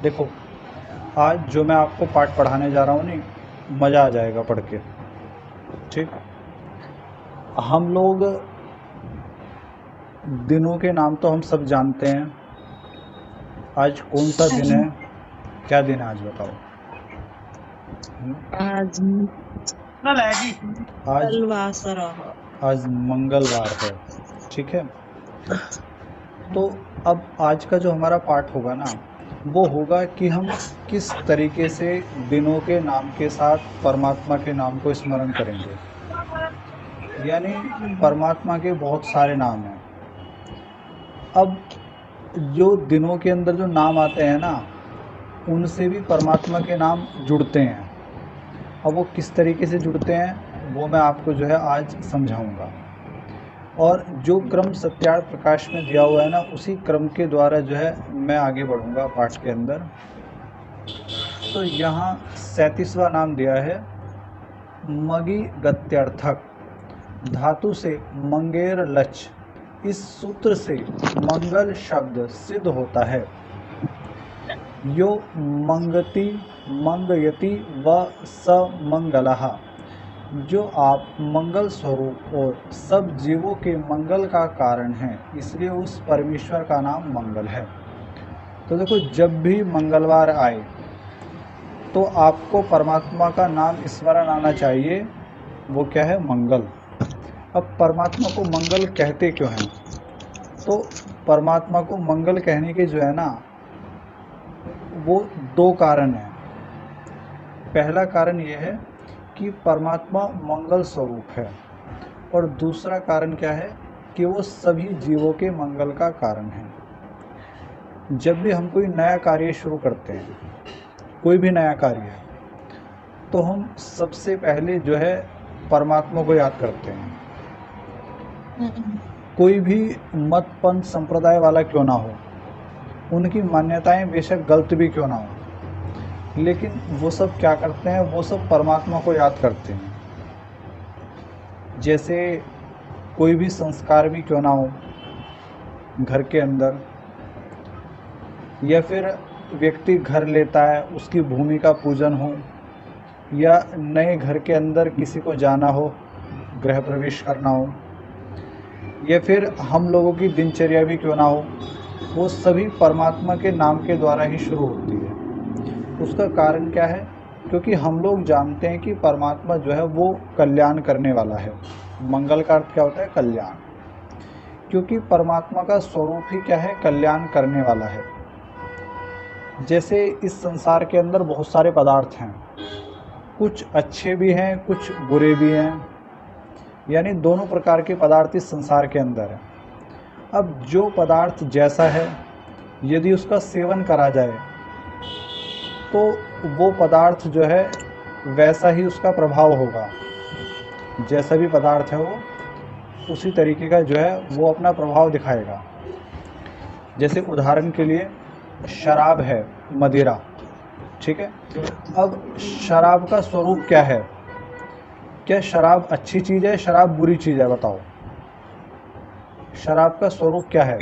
देखो, आज जो मैं आपको पाठ पढ़ाने जा रहा हूँ नहीं, मज़ा आ जाएगा पढ़ के। ठीक। हम लोग दिनों के नाम तो हम सब जानते हैं। आज कौन सा दिन है, क्या दिन है आज बताओ? आज आज मंगलवासर आज मंगलवार है। ठीक है। तो अब आज का जो हमारा पाठ होगा ना, वो होगा कि हम किस तरीके से दिनों के नाम के साथ परमात्मा के नाम को स्मरण करेंगे। यानी परमात्मा के बहुत सारे नाम हैं। अब जो दिनों के अंदर जो नाम आते हैं ना, उनसे भी परमात्मा के नाम जुड़ते हैं। अब वो किस तरीके से जुड़ते हैं वो मैं आपको जो है आज समझाऊंगा। और जो क्रम सत्यार्थ प्रकाश में दिया हुआ है ना, उसी क्रम के द्वारा जो है मैं आगे बढ़ूंगा पाठ के अंदर। तो यहाँ 37वां नाम दिया है मगी गत्यर्थक, धातु से मंगेर लच। इस सूत्र से मंगल शब्द सिद्ध होता है। यो मंगति मंगयति व समंगलः, जो आप मंगल स्वरूप और सब जीवों के मंगल का कारण है, इसलिए उस परमेश्वर का नाम मंगल है। तो देखो, जब भी मंगलवार आए तो आपको परमात्मा का नाम स्मरण आना चाहिए। वो क्या है? मंगल। अब परमात्मा को मंगल कहते क्यों हैं? तो परमात्मा को मंगल कहने के जो है ना, वो दो कारण हैं। पहला कारण ये है कि परमात्मा मंगल स्वरूप है, और दूसरा कारण क्या है कि वो सभी जीवों के मंगल का कारण है। जब भी हम कोई नया कार्य शुरू करते हैं, कोई भी नया कार्य है, तो हम सबसे पहले जो है परमात्मा को याद करते हैं। कोई भी मत पंथ संप्रदाय वाला क्यों ना हो, उनकी मान्यताएं बेशक गलत भी क्यों ना हो, लेकिन वो सब क्या करते हैं? वो सब परमात्मा को याद करते हैं। जैसे कोई भी संस्कार भी क्यों ना हो घर के अंदर, या फिर व्यक्ति घर लेता है, उसकी भूमि का पूजन हो, या नए घर के अंदर किसी को जाना हो, गृह प्रवेश करना हो, या फिर हम लोगों की दिनचर्या भी क्यों ना हो, वो सभी परमात्मा के नाम के द्वारा ही शुरू होती है। उसका कारण क्या है? क्योंकि हम लोग जानते हैं कि परमात्मा जो है वो कल्याण करने वाला है। मंगल का अर्थ क्या होता है? कल्याण। क्योंकि परमात्मा का स्वरूप ही क्या है? कल्याण करने वाला है। जैसे इस संसार के अंदर बहुत सारे पदार्थ हैं, कुछ अच्छे भी हैं, कुछ बुरे भी हैं, यानी दोनों प्रकार के पदार्थ इस संसार के अंदर हैं। अब जो पदार्थ जैसा है, यदि उसका सेवन करा जाए तो वो पदार्थ जो है वैसा ही उसका प्रभाव होगा। जैसा भी पदार्थ है वो उसी तरीके का जो है वो अपना प्रभाव दिखाएगा। जैसे उदाहरण के लिए शराब है, मदिरा। ठीक है। अब शराब का स्वरूप क्या है? क्या शराब अच्छी चीज़ है, शराब बुरी चीज़ है? बताओ, शराब का स्वरूप क्या है?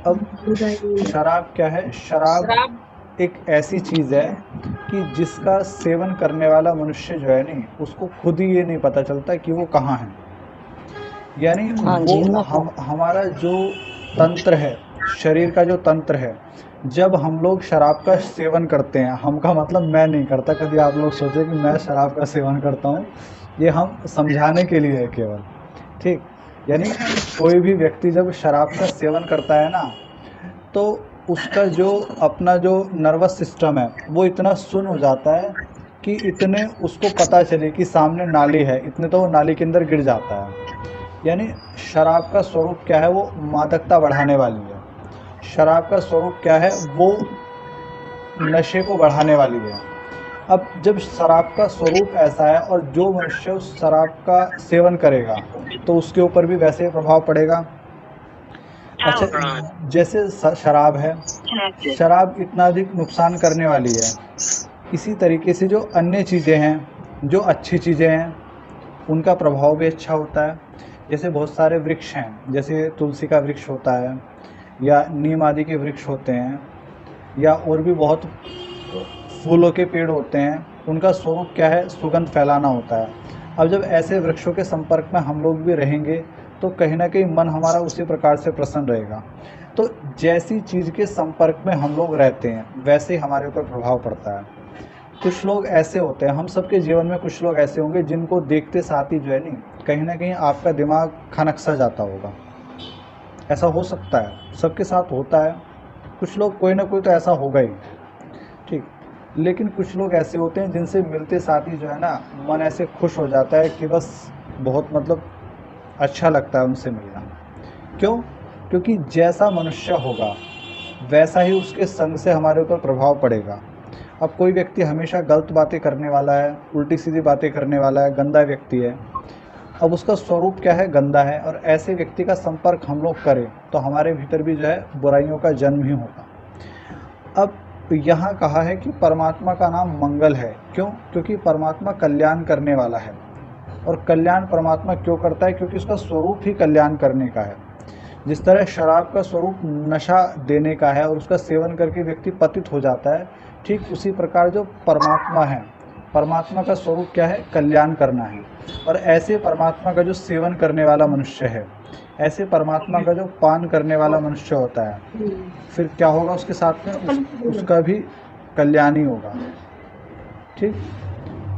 अब शराब क्या है? शराब एक ऐसी चीज़ है कि जिसका सेवन करने वाला मनुष्य जो है नहीं, उसको खुद ही ये नहीं पता चलता कि वो कहाँ है। यानी वो हमारा जो तंत्र है, शरीर का जो तंत्र है, जब हम लोग शराब का सेवन करते हैं, हम का मतलब मैं नहीं करता, कभी आप लोग सोचे कि मैं शराब का सेवन करता हूँ, ये हम समझाने के लिए है केवल। ठीक। यानी कोई भी व्यक्ति जब शराब का सेवन करता है ना, तो उसका जो अपना जो नर्वस सिस्टम है वो इतना सुन्न हो जाता है कि इतने उसको पता चले कि सामने नाली है, इतने तो वो नाली के अंदर गिर जाता है। यानी शराब का स्वरूप क्या है? वो मादकता बढ़ाने वाली है। शराब का स्वरूप क्या है? वो नशे को बढ़ाने वाली है। अब जब शराब का स्वरूप ऐसा है और जो मनुष्य उस शराब का सेवन करेगा तो उसके ऊपर भी वैसे ही प्रभाव पड़ेगा। अच्छा, जैसे शराब है, शराब इतना अधिक नुकसान करने वाली है, इसी तरीके से जो अन्य चीज़ें हैं, जो अच्छी चीज़ें हैं, उनका प्रभाव भी अच्छा होता है। जैसे बहुत सारे वृक्ष हैं, जैसे तुलसी का वृक्ष होता है, या नीम आदि के वृक्ष होते हैं, या और भी बहुत फूलों के पेड़ होते हैं, उनका स्वरूप क्या है? सुगंध फैलाना होता है। अब जब ऐसे वृक्षों के संपर्क में हम लोग भी रहेंगे तो कहीं ना कहीं मन हमारा उसी प्रकार से प्रसन्न रहेगा। तो जैसी चीज़ के संपर्क में हम लोग रहते हैं वैसे ही हमारे ऊपर प्रभाव पड़ता है। कुछ लोग ऐसे होते हैं, हम सबके जीवन में कुछ लोग ऐसे होंगे जिनको देखते साथ ही जो है नहीं, कहीं ना कहीं आपका दिमाग खनक सा जाता होगा। ऐसा हो सकता है, सबके साथ होता है। कुछ लोग, कोई ना कोई तो ऐसा होगा ही, ठीक। लेकिन कुछ लोग ऐसे होते हैं जिनसे मिलते साथ ही जो है ना मन ऐसे खुश हो जाता है कि बस बहुत मतलब अच्छा लगता है उनसे मिलना। क्यों? क्योंकि जैसा मनुष्य होगा वैसा ही उसके संग से हमारे ऊपर प्रभाव पड़ेगा। अब कोई व्यक्ति हमेशा गलत बातें करने वाला है, उल्टी सीधी बातें करने वाला है, गंदा व्यक्ति है, अब उसका स्वरूप क्या है? गंदा है। और ऐसे व्यक्ति का संपर्क हम लोग करें तो हमारे भीतर भी जो है बुराइयों का जन्म ही होगा। अब यहाँ कहा है कि परमात्मा का नाम मंगल है। क्यों? क्योंकि परमात्मा कल्याण करने वाला है। और कल्याण परमात्मा क्यों करता है? क्योंकि उसका स्वरूप ही कल्याण करने का है। जिस तरह शराब का स्वरूप नशा देने का है और उसका सेवन करके व्यक्ति पतित हो जाता है, ठीक उसी प्रकार जो परमात्मा है, परमात्मा का स्वरूप क्या है? कल्याण करना है। और ऐसे परमात्मा का जो सेवन करने वाला मनुष्य है, ऐसे परमात्मा का जो पान करने वाला मनुष्य होता है, फिर क्या होगा उसके साथ में? उसका भी कल्याण ही होगा, ठीक।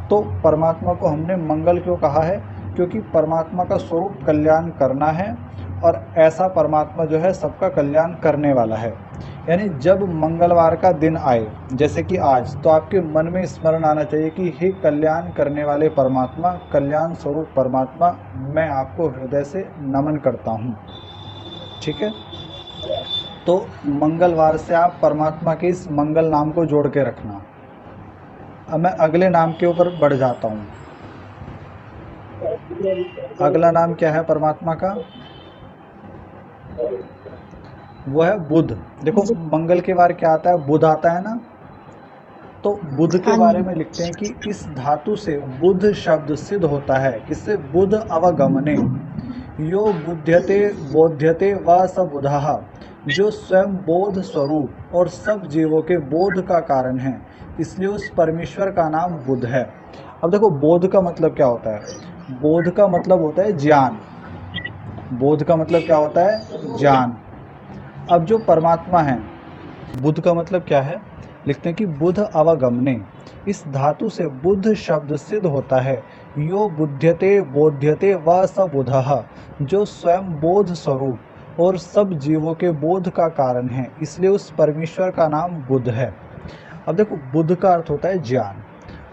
तो परमात्मा को हमने मंगल क्यों कहा है? क्योंकि परमात्मा का स्वरूप कल्याण करना है और ऐसा परमात्मा जो है सबका कल्याण करने वाला है। यानी जब मंगलवार का दिन आए जैसे कि आज, तो आपके मन में स्मरण आना चाहिए कि हे कल्याण करने वाले परमात्मा, कल्याण स्वरूप परमात्मा, मैं आपको हृदय से नमन करता हूँ, ठीक है। तो मंगलवार से आप परमात्मा के इस मंगल नाम को जोड़ के रखना। अब मैं अगले नाम के ऊपर बढ़ जाता हूँ। अगला नाम क्या है परमात्मा का? वो है बुध। देखो मंगल के बार क्या आता है? बुध आता है ना। तो बुध के बारे में लिखते हैं कि इस धातु से बुध शब्द सिद्ध होता है। किससे? बुध अवगमने। यो बुध्यते बोध्यते व स बुधः, जो स्वयं बोध स्वरूप और सब जीवों के बोध का कारण है, इसलिए उस परमेश्वर का नाम बुध है। अब देखो बोध का मतलब क्या होता है? बोध का मतलब होता है ज्ञान। बोध का मतलब क्या होता है? ज्ञान। अब जो परमात्मा है, बुध का मतलब क्या है? लिखते हैं कि बुध अवगमने, इस धातु से बुध शब्द सिद्ध होता है। यो बुध्यते बोध्यते व स बुधः, जो स्वयं बोध स्वरूप और सब जीवों के बोध का कारण है, इसलिए उस परमेश्वर का नाम बुध है। अब देखो बुध का अर्थ होता है ज्ञान,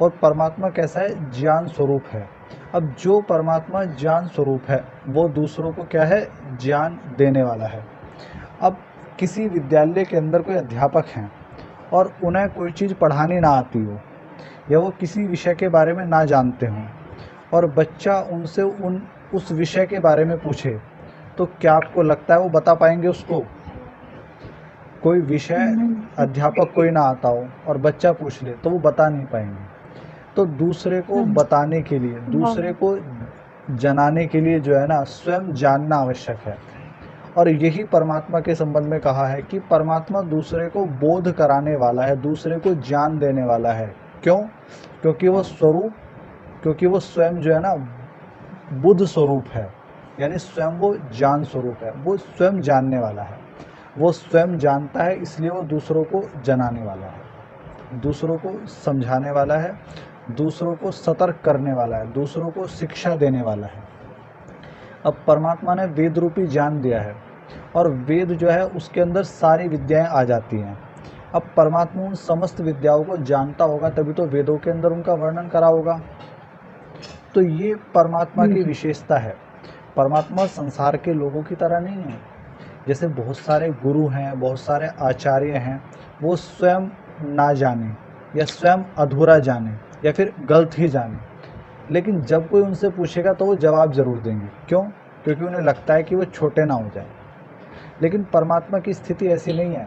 और परमात्मा कैसा है? ज्ञान स्वरूप है। अब जो परमात्मा ज्ञान स्वरूप है वो दूसरों को क्या है? ज्ञान देने वाला है। अब किसी विद्यालय के अंदर कोई अध्यापक हैं और उन्हें कोई चीज़ पढ़ानी ना आती हो, या वो किसी विषय के बारे में ना जानते हों, और बच्चा उनसे उस विषय के बारे में पूछे, तो क्या आपको लगता है वो बता पाएंगे उसको? कोई विषय अध्यापक कोई ना आता हो और बच्चा पूछ ले तो वो बता नहीं पाएंगे। तो दूसरे को बताने के लिए, दूसरे को जनाने के लिए जो है ना, स्वयं जानना आवश्यक है। और यही परमात्मा के संबंध में कहा है कि परमात्मा दूसरे को बोध कराने वाला है, दूसरे को ज्ञान देने वाला है। क्यों? क्योंकि वो स्वयं जो है ना बुद्ध स्वरूप है, यानी स्वयं वो ज्ञान स्वरूप है, वो स्वयं जानने वाला है, वो स्वयं जानता है, इसलिए वो दूसरों को जनाने वाला है, दूसरों को समझाने वाला है, दूसरों को सतर्क करने वाला है, दूसरों को शिक्षा देने वाला है। अब परमात्मा ने वेद रूपी ज्ञान दिया है, और वेद जो है उसके अंदर सारी विद्याएं आ जाती हैं। अब परमात्मा उन समस्त विद्याओं को जानता होगा, तभी तो वेदों के अंदर उनका वर्णन करा होगा। तो ये परमात्मा की विशेषता है। परमात्मा संसार के लोगों की तरह नहीं है। जैसे बहुत सारे गुरु हैं, बहुत सारे आचार्य हैं, वो स्वयं ना जाने या स्वयं अधूरा जाने या फिर गलत ही जाने, लेकिन जब कोई उनसे पूछेगा तो वो जवाब ज़रूर देंगे। क्यों? क्योंकि उन्हें लगता है कि वो छोटे ना हो जाए। लेकिन परमात्मा की स्थिति ऐसी नहीं है।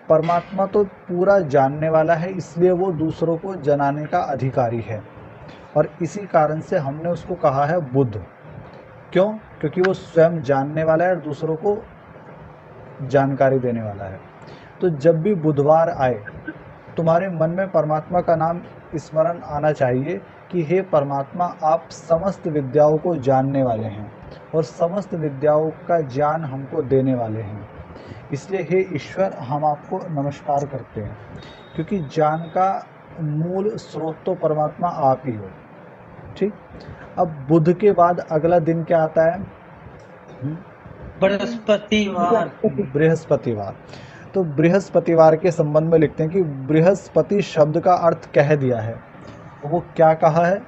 परमात्मा तो पूरा जानने वाला है, इसलिए वो दूसरों को जनाने का अधिकारी है, और इसी कारण से हमने उसको कहा है बुद्ध। क्यों? क्योंकि वो स्वयं जानने वाला है और दूसरों को जानकारी देने वाला है। तो जब भी बुधवार आए, तुम्हारे मन में परमात्मा का नाम स्मरण आना चाहिए कि हे परमात्मा, आप समस्त विद्याओं को जानने वाले हैं और समस्त विद्याओं का ज्ञान हमको देने वाले हैं। इसलिए हे ईश्वर, हम आपको नमस्कार करते हैं, क्योंकि ज्ञान का मूल स्रोत तो परमात्मा आप ही हो। ठीक। अब बुध के बाद अगला दिन क्या आता है? बृहस्पतिवार। बृहस्पतिवार। तो बृहस्पतिवार के संबंध में लिखते हैं कि बृहस्पति शब्द का अर्थ कह दिया है। वो क्या कहा है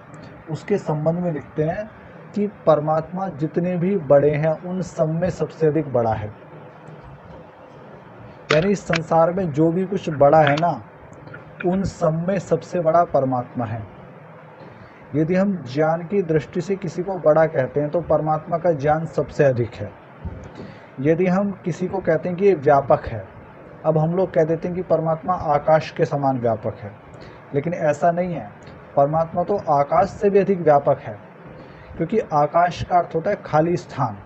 उसके संबंध में लिखते हैं कि परमात्मा जितने भी बड़े हैं उन सब में सबसे अधिक बड़ा है। यानी इस संसार में जो भी कुछ बड़ा है ना, उन सब में सबसे बड़ा परमात्मा है। यदि हम ज्ञान की दृष्टि से किसी को बड़ा कहते हैं तो परमात्मा का ज्ञान सबसे अधिक है। यदि हम किसी को कहते हैं कि ये व्यापक है, अब हम लोग कह देते हैं कि परमात्मा आकाश के समान व्यापक है, लेकिन ऐसा नहीं है। परमात्मा तो आकाश से भी अधिक व्यापक है, क्योंकि आकाश का अर्थ होता है खाली स्थान।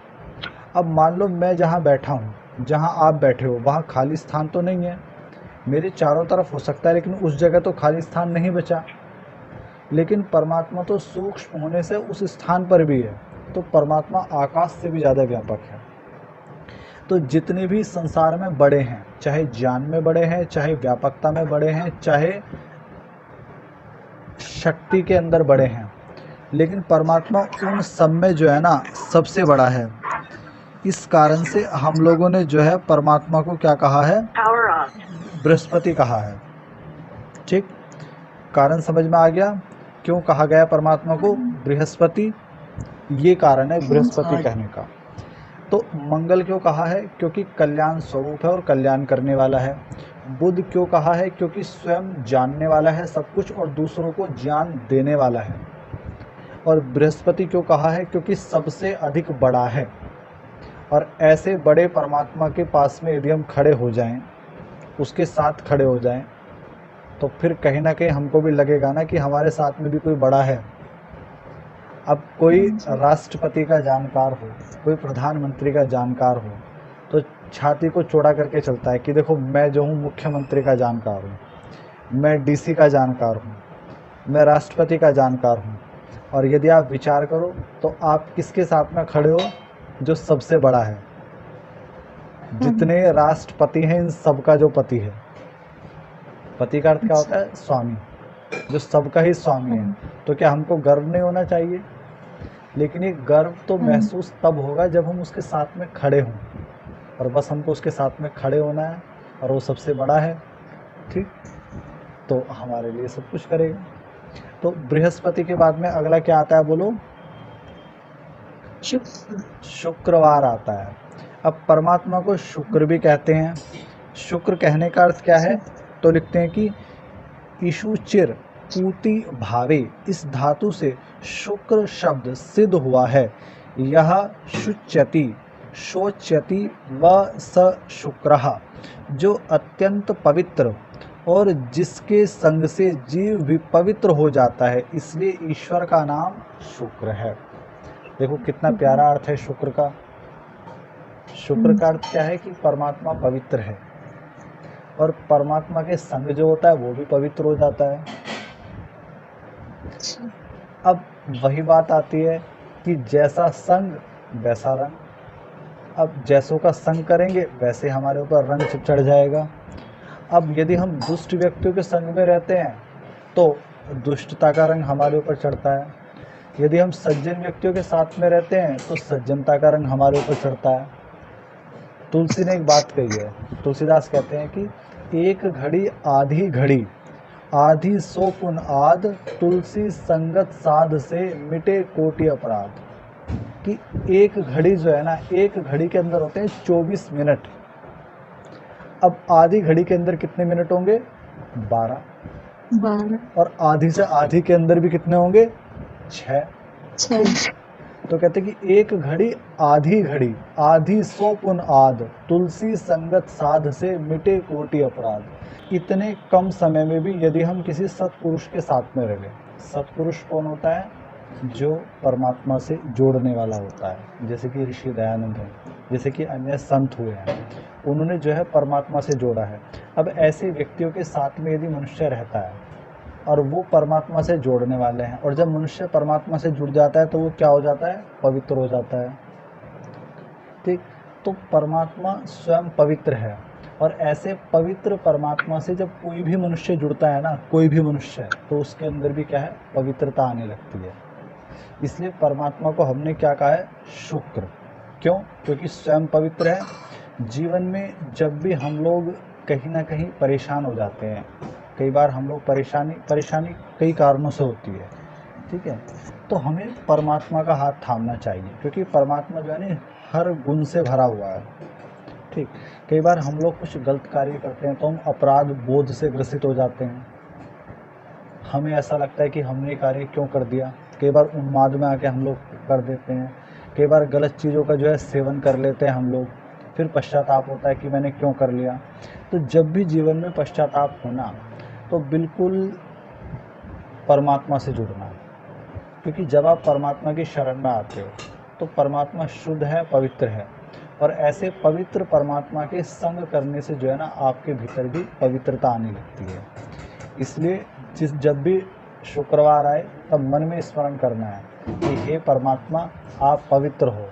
अब मान लो मैं जहाँ बैठा हूँ, जहाँ आप बैठे हो, वहाँ खाली स्थान तो नहीं है। मेरे चारों तरफ हो सकता है, लेकिन उस जगह तो खाली स्थान नहीं बचा। लेकिन परमात्मा तो सूक्ष्म होने से उस स्थान पर भी है, तो परमात्मा आकाश से भी ज़्यादा व्यापक है। तो जितने भी संसार में बड़े हैं, चाहे ज्ञान में बड़े हैं, चाहे व्यापकता में बड़े हैं, चाहे शक्ति के अंदर बड़े हैं, लेकिन परमात्मा उन सब में जो है ना सबसे बड़ा है। इस कारण से हम लोगों ने जो है परमात्मा को क्या कहा है? बृहस्पति कहा है। ठीक। कारण समझ में आ गया क्यों कहा गया परमात्मा को बृहस्पति? ये कारण है बृहस्पति कहने का। तो मंगल क्यों कहा है? क्योंकि कल्याण स्वरूप है और कल्याण करने वाला है। बुध क्यों कहा है? क्योंकि स्वयं जानने वाला है सब कुछ और दूसरों को ज्ञान देने वाला है। और बृहस्पति क्यों कहा है? क्योंकि सबसे अधिक बड़ा है। और ऐसे बड़े परमात्मा के पास में यदि हम खड़े हो जाएं, उसके साथ खड़े हो जाएं, तो फिर कहीं ना कहीं हमको भी लगेगा ना कि हमारे साथ में भी कोई बड़ा है। अब कोई राष्ट्रपति का जानकार हो, कोई प्रधानमंत्री का जानकार हो, तो छाती को चौड़ा करके चलता है कि देखो मैं जो हूँ मुख्यमंत्री का जानकार हूँ, मैं डीसी का जानकार हूँ, मैं राष्ट्रपति का जानकार हूँ। और यदि आप विचार करो तो आप किसके साथ में खड़े हो? जो सबसे बड़ा है। जितने राष्ट्रपति हैं इन सबका जो पति है, पति का अर्थ क्या होता है? स्वामी, जो सबका ही स्वामी है। तो क्या हमको गर्व नहीं होना चाहिए? लेकिन ये गर्व तो महसूस तब होगा जब हम उसके साथ में खड़े हों, और बस हमको उसके साथ में खड़े होना है और वो सबसे बड़ा है। ठीक। तो हमारे लिए सब कुछ करेगा। तो बृहस्पति के बाद में अगला क्या आता है बोलो? शुक्रवार आता है। अब परमात्मा को शुक्र भी कहते हैं। शुक्र कहने का अर्थ क्या है? तो लिखते हैं कि ईशुचिर पूति भावे, इस धातु से शुक्र शब्द सिद्ध हुआ है। यह शुच्यति, शोच्यति व स शुक्रः, जो अत्यंत पवित्र और जिसके संग से जीव भी पवित्र हो जाता है, इसलिए ईश्वर का नाम शुक्र है। देखो कितना प्यारा अर्थ है शुक्र का। शुक्र का अर्थ क्या है? कि परमात्मा पवित्र है और परमात्मा के संग जो होता है वो भी पवित्र हो जाता है। अब वही बात आती है कि जैसा संग वैसा रंग। अब जैसों का संग करेंगे वैसे हमारे ऊपर रंग चढ़ जाएगा। अब यदि हम दुष्ट व्यक्तियों के संग में रहते हैं तो दुष्टता का रंग हमारे ऊपर चढ़ता है। यदि हम सज्जन व्यक्तियों के साथ में रहते हैं तो सज्जनता का रंग हमारे ऊपर चढ़ता है। तुलसी ने एक बात कही है, तुलसीदास कहते हैं कि एक घड़ी आधी घड़ी, आधी सो पुन आद, तुलसी संगत साध से मिटे कोटि अपराध। कि एक घड़ी जो है ना, एक घड़ी के अंदर होते हैं 24 मिनट। अब आधी घड़ी के अंदर कितने मिनट होंगे? 12। और आधी से आधी के अंदर भी कितने होंगे? 6। तो कहते हैं कि एक घड़ी आधी घड़ी, आधी सो पुन आद, तुलसी संगत साध से मिटे कोटि अपराध। इतने कम समय में भी यदि हम किसी सत्पुरुष के साथ में रह गए, सत्पुरुष कौन होता है? जो परमात्मा से जोड़ने वाला होता है, जैसे कि ऋषि दयानंद हैं, जैसे कि अन्य संत हुए हैं, उन्होंने जो है परमात्मा से जोड़ा है। अब ऐसे व्यक्तियों के साथ में यदि मनुष्य रहता है और वो परमात्मा से जोड़ने वाले हैं, और जब मनुष्य परमात्मा से जुड़ जाता है तो वो क्या हो जाता है, पवित्र हो जाता है। ठीक, तो परमात्मा स्वयं पवित्र है, और ऐसे पवित्र परमात्मा से जब कोई भी मनुष्य जुड़ता है ना, कोई भी मनुष्य, तो उसके अंदर भी क्या है, पवित्रता आने लगती है। इसलिए परमात्मा को हमने क्या कहा है, शुक्र। क्यों? क्योंकि स्वयं पवित्र है। जीवन में जब भी हम लोग कहीं ना कहीं परेशान हो जाते हैं, कई बार हम लोग परेशानी कई कारणों से होती है, ठीक है, तो हमें परमात्मा का हाथ थामना चाहिए, क्योंकि परमात्मा जो है ना हर गुण से भरा हुआ है। ठीक, कई बार हम लोग कुछ गलत कार्य करते हैं तो हम अपराध बोध से ग्रसित हो जाते हैं, हमें ऐसा लगता है कि हमने कार्य क्यों कर दिया। कई बार उन्माद में आके हम लोग कर देते हैं, कई बार गलत चीज़ों का जो है सेवन कर लेते हैं हम लोग, फिर पश्चाताप होता है कि मैंने क्यों कर लिया। तो जब भी जीवन में पश्चाताप होना, तो बिल्कुल परमात्मा से जुड़ना, क्योंकि जब आप परमात्मा की शरण में आते हो तो परमात्मा शुद्ध है, पवित्र है, और ऐसे पवित्र परमात्मा के संग करने से जो है ना आपके भीतर भी पवित्रता आने लगती है। इसलिए जब भी शुक्रवार आए तब मन में स्मरण करना है कि हे परमात्मा, आप पवित्र हो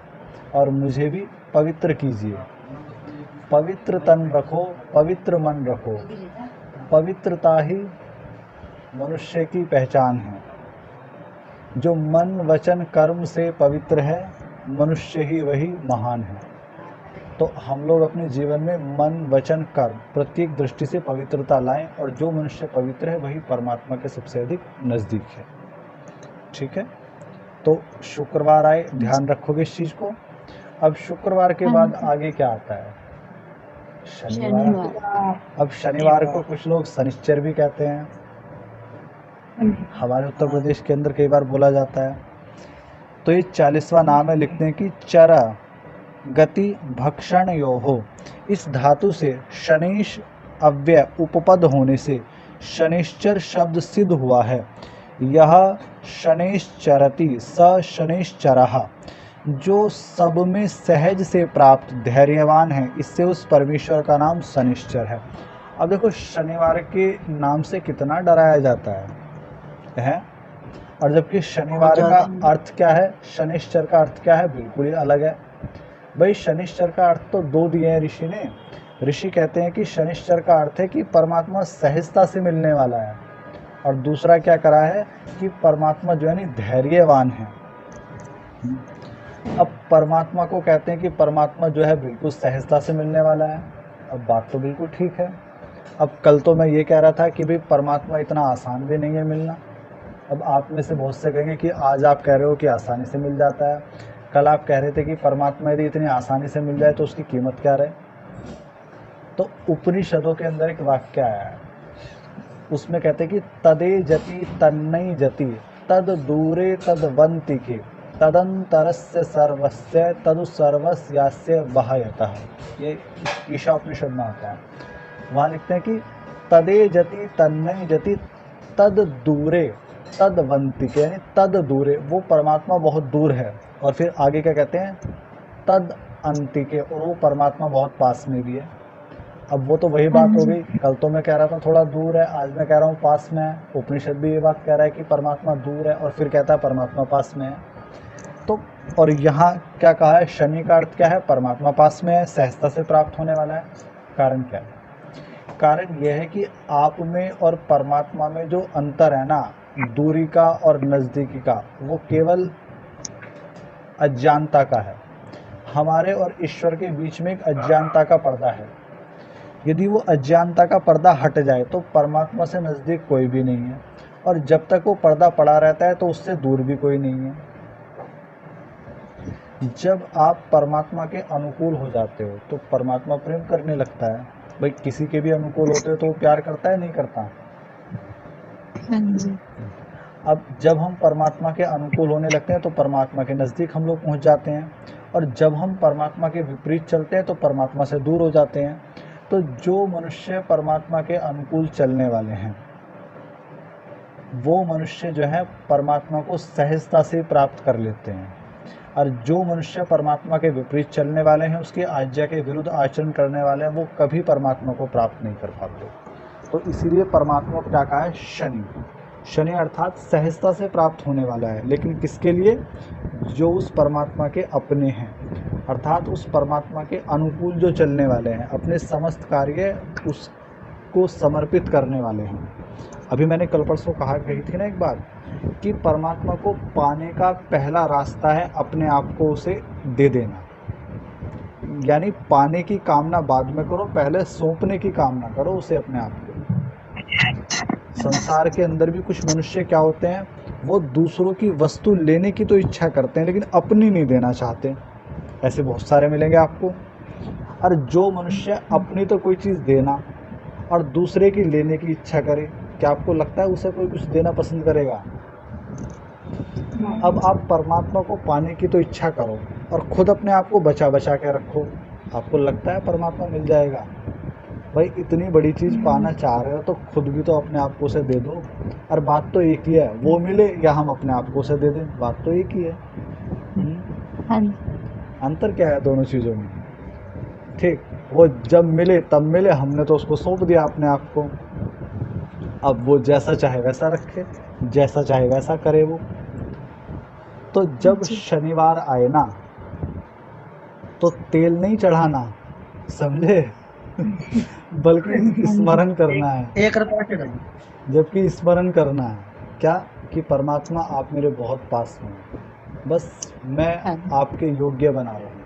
और मुझे भी पवित्र कीजिए। पवित्र तन रखो, पवित्र मन रखो, पवित्रता ही मनुष्य की पहचान है। जो मन वचन कर्म से पवित्र है, मनुष्य ही वही महान है। तो हम लोग अपने जीवन में मन वचन कर्म प्रत्येक दृष्टि से पवित्रता लाएं, और जो मनुष्य पवित्र है वही परमात्मा के सबसे अधिक नज़दीक है। ठीक है, तो शुक्रवार आए, ध्यान रखोगे इस चीज़ को। अब शुक्रवार के बाद आगे क्या आता है, शनिवार। अब शनिवार को कुछ लोग शनिश्चर भी कहते हैं, हमारे उत्तर प्रदेश के अंदर कई बार बोला जाता है। तो ये 40वां नाम है, लिखते हैं कि चरा गति भक्षण यो हो। इस धातु से शनिश अव्यय उपपद होने से शनिश्चर शब्द सिद्ध हुआ है। यह शनिश्चरति स शनिश्चरः, जो सब में सहज से प्राप्त धैर्यवान है, इससे उस परमेश्वर का नाम शनिश्चर है। अब देखो, शनिवार के नाम से कितना डराया जाता है? और जबकि शनिवार का अर्थ क्या है, शनिश्चर का अर्थ क्या है, बिल्कुल ही अलग है। भाई, शनिश्चर का अर्थ तो दो दिए हैं ऋषि ने। ऋषि कहते हैं कि शनिश्चर का अर्थ है कि परमात्मा सहजता से मिलने वाला है, और दूसरा क्या करा है कि परमात्मा जो है ना धैर्यवान है। अब परमात्मा को कहते हैं कि परमात्मा जो है बिल्कुल सहजता से मिलने वाला है। अब बात तो बिल्कुल ठीक है। अब कल तो मैं ये कह रहा था कि भाई परमात्मा इतना आसान भी नहीं है मिलना। अब आप में से बहुत से कहेंगे कि आज आप कह रहे हो कि आसानी से मिल जाता है, कल आप कह रहे थे कि परमात्मा यदि इतनी आसानी से मिल जाए तो उसकी कीमत क्या रहे। तो उपनिषदों के अंदर एक वाक्य आया है, उसमें कहते हैं कि तदे जति तन्नई जति तद दूरे तदवंति के तदंतरस्य सर्वस्य तदु सर्वस्यास्य बहायतः। ये ईशा उपनिषद में आता है। वहाँ लिखते हैं कि तदे जति तन्नई जति तद दूरे तदवंति के, यानी तद दूरे, वो परमात्मा बहुत दूर है। और फिर आगे क्या कहते हैं, तद अंतिके, और वो परमात्मा बहुत पास में भी है। अब वो तो वही बात हो गई, कल तो मैं कह रहा था थोड़ा दूर है, आज मैं कह रहा हूँ पास में है। उपनिषद भी ये बात कह रहा है कि परमात्मा दूर है, और फिर कहता है परमात्मा पास में है। तो और यहाँ क्या कहा है, शनि का अर्थ क्या है, परमात्मा पास में है, सहजता से प्राप्त होने वाला है। कारण क्या है? कारण यह है कि आप में और परमात्मा में जो अंतर है ना, दूरी का और नज़दीकी का, वो केवल अज्ञानता का है। हमारे और ईश्वर के बीच में एक अज्ञानता का पर्दा है। यदि वो अज्ञानता का पर्दा हट जाए तो परमात्मा से नज़दीक कोई भी नहीं है, और जब तक वो पर्दा पड़ा रहता है तो उससे दूर भी कोई नहीं है। जब आप परमात्मा के अनुकूल हो जाते हो तो परमात्मा प्रेम करने लगता है। भाई, किसी के भी अनुकूल होते हो तो वो प्यार करता है, नहीं करता? अब जब हम परमात्मा के अनुकूल होने लगते हैं तो परमात्मा के नज़दीक हम लोग पहुंच जाते हैं, और जब हम परमात्मा के विपरीत चलते हैं तो परमात्मा से दूर हो जाते हैं। तो जो मनुष्य परमात्मा के अनुकूल चलने वाले हैं, वो मनुष्य जो है परमात्मा को सहजता से प्राप्त कर लेते हैं, और जो मनुष्य परमात्मा के विपरीत चलने वाले हैं, उसकी आज्ञा के विरुद्ध आचरण करने वाले हैं, वो कभी परमात्मा को प्राप्त नहीं कर पाते। तो इसीलिए परमात्मा को क्या कहा है? शनि। शनि अर्थात सहजता से प्राप्त होने वाला है, लेकिन किसके लिए? जो उस परमात्मा के अपने हैं, अर्थात उस परमात्मा के अनुकूल जो चलने वाले हैं, अपने समस्त कार्य उसको समर्पित करने वाले हैं। अभी मैंने कल परसों कही थी ना एक बात, कि परमात्मा को पाने का पहला रास्ता है अपने आप को उसे दे देना। यानी पाने की कामना बाद में करो, पहले सौंपने की कामना करो उसे अपने आप को। संसार के अंदर भी कुछ मनुष्य क्या होते हैं, वो दूसरों की वस्तु लेने की तो इच्छा करते हैं, लेकिन अपनी नहीं देना चाहते। ऐसे बहुत सारे मिलेंगे आपको। और जो मनुष्य अपनी तो कोई चीज़ देना और दूसरे की लेने की इच्छा करे, क्या आपको लगता है उसे कोई कुछ देना पसंद करेगा? अब आप परमात्मा को पाने की तो इच्छा करो और खुद अपने आप को बचा बचा के रखो, आपको लगता है परमात्मा मिल जाएगा? भाई इतनी बड़ी चीज़ पाना चाह रहे हो तो खुद भी तो अपने आप को उसे दे दो। और बात तो एक ही है, वो मिले या हम अपने आप को उसे दे दें, बात तो एक ही है। हाँ जी। अंतर क्या है दोनों चीज़ों में? ठीक, वो जब मिले तब मिले, हमने तो उसको सौंप दिया अपने आप को। अब वो जैसा चाहे वैसा रखे, जैसा चाहे वैसा करे वो। तो जब जी। शनिवार आए ना, तो तेल नहीं चढ़ाना, समझे? बल्कि स्मरण करना है। एक रुपया चढ़ा। जबकि स्मरण करना है क्या? कि परमात्मा आप मेरे बहुत पास में हैं, बस मैं हाँ। आपके योग्य बना रहा हूँ,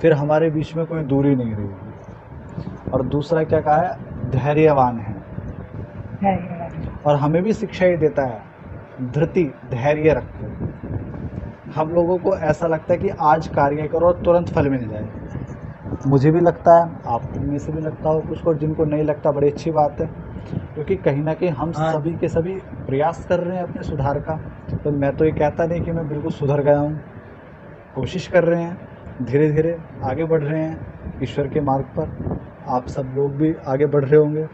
फिर हमारे बीच में कोई दूरी नहीं रहेगी। और दूसरा क्या कहा है? धैर्यवान है। और हमें भी शिक्षा ही देता है, धृति, धैर्य रखो। हम लोगों को ऐसा लगता है कि आज कार्य करो और तुरंत फल मिल जाए। मुझे भी लगता है, आप में से भी लगता हो कुछ को, जिनको नहीं लगता बड़ी अच्छी बात है, क्योंकि कहीं ना कहीं हम हाँ। सभी के सभी प्रयास कर रहे हैं अपने सुधार का। तो मैं तो ये कहता नहीं कि मैं बिल्कुल सुधर गया हूँ, कोशिश कर रहे हैं, धीरे धीरे आगे बढ़ रहे हैं ईश्वर के मार्ग पर। आप सब लोग भी आगे बढ़ रहे होंगे।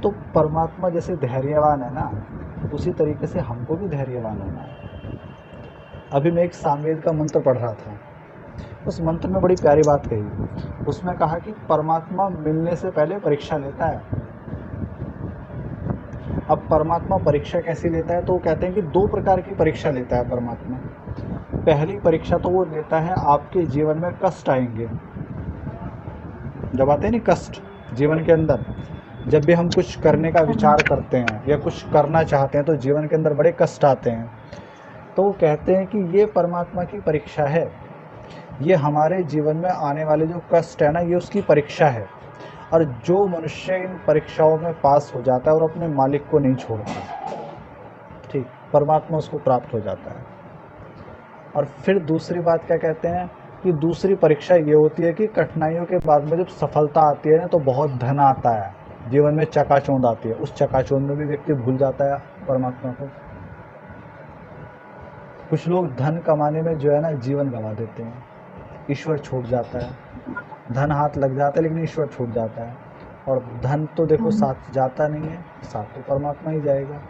तो परमात्मा जैसे धैर्यवान है ना, उसी तरीके से हमको भी धैर्यवान होना है। अभी मैं एक सामवेद का मंत्र पढ़ रहा था, उस मंत्र में बड़ी प्यारी बात कही। उसमें कहा कि परमात्मा मिलने से पहले परीक्षा लेता है। अब परमात्मा परीक्षा कैसी लेता है? तो वो कहते हैं कि दो प्रकार की परीक्षा लेता है परमात्मा। पहली परीक्षा तो वो लेता है, आपके जीवन में कष्ट आएंगे, जब आते हैं ना कष्ट जीवन के अंदर, जब भी हम कुछ करने का विचार करते हैं या कुछ करना चाहते हैं तो जीवन के अंदर बड़े कष्ट आते हैं। तो वो कहते हैं कि ये परमात्मा की परीक्षा है, ये हमारे जीवन में आने वाले जो कष्ट है ना, ये उसकी परीक्षा है। और जो मनुष्य इन परीक्षाओं में पास हो जाता है और अपने मालिक को नहीं छोड़ता, ठीक, परमात्मा उसको प्राप्त हो जाता है। और फिर दूसरी बात क्या कहते हैं कि दूसरी परीक्षा ये होती है कि कठिनाइयों के बाद में जब सफलता आती है ना, तो बहुत धन आता है, जीवन में चकाचौंध आती है। उस चकाचौंध में भी व्यक्ति भूल जाता है परमात्मा को। कुछ लोग धन कमाने में जो है ना जीवन गंवा देते हैं, ईश्वर छूट जाता है। धन हाथ लग जाता है लेकिन ईश्वर छूट जाता है। और धन तो देखो साथ जाता नहीं है, साथ तो परमात्मा ही जाएगा।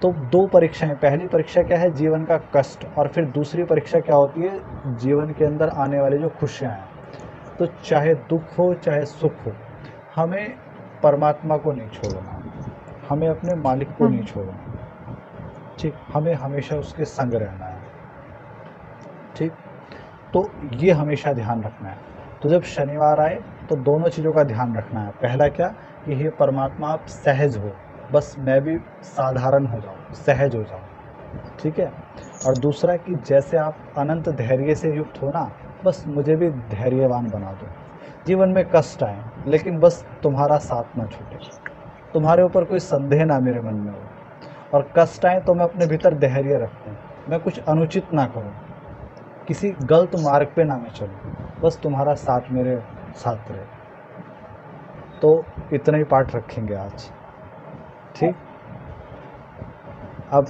तो दो परीक्षाएं, पहली परीक्षा क्या है? जीवन का कष्ट। और फिर दूसरी परीक्षा क्या होती है? जीवन के अंदर आने वाली जो खुशियां हैं। तो चाहे दुख हो चाहे सुख हो, हमें परमात्मा को नहीं छोड़ना, हमें अपने मालिक को नहीं छोड़ना, ठीक, हमें हमेशा उसके संग रहना है, ठीक। तो ये हमेशा ध्यान रखना है। तो जब शनिवार आए तो दोनों चीज़ों का ध्यान रखना है। पहला क्या कि हे परमात्मा आप सहज हो, बस मैं भी साधारण हो जाऊँ, सहज हो जाऊँ, ठीक है। और दूसरा कि जैसे आप अनंत धैर्य से युक्त हो ना, बस मुझे भी धैर्यवान बना दो। जीवन में कष्ट आए लेकिन बस तुम्हारा साथ ना छूटे, तुम्हारे ऊपर कोई संदेह ना मेरे मन में हो। और कष्ट आए तो मैं अपने भीतर धैर्य रखूँ, मैं कुछ अनुचित ना करूँ, किसी गलत मार्ग पे ना मैं चलूँ, बस तुम्हारा साथ मेरे साथ रहे। तो इतना ही पाठ रखेंगे आज, ठीक। अब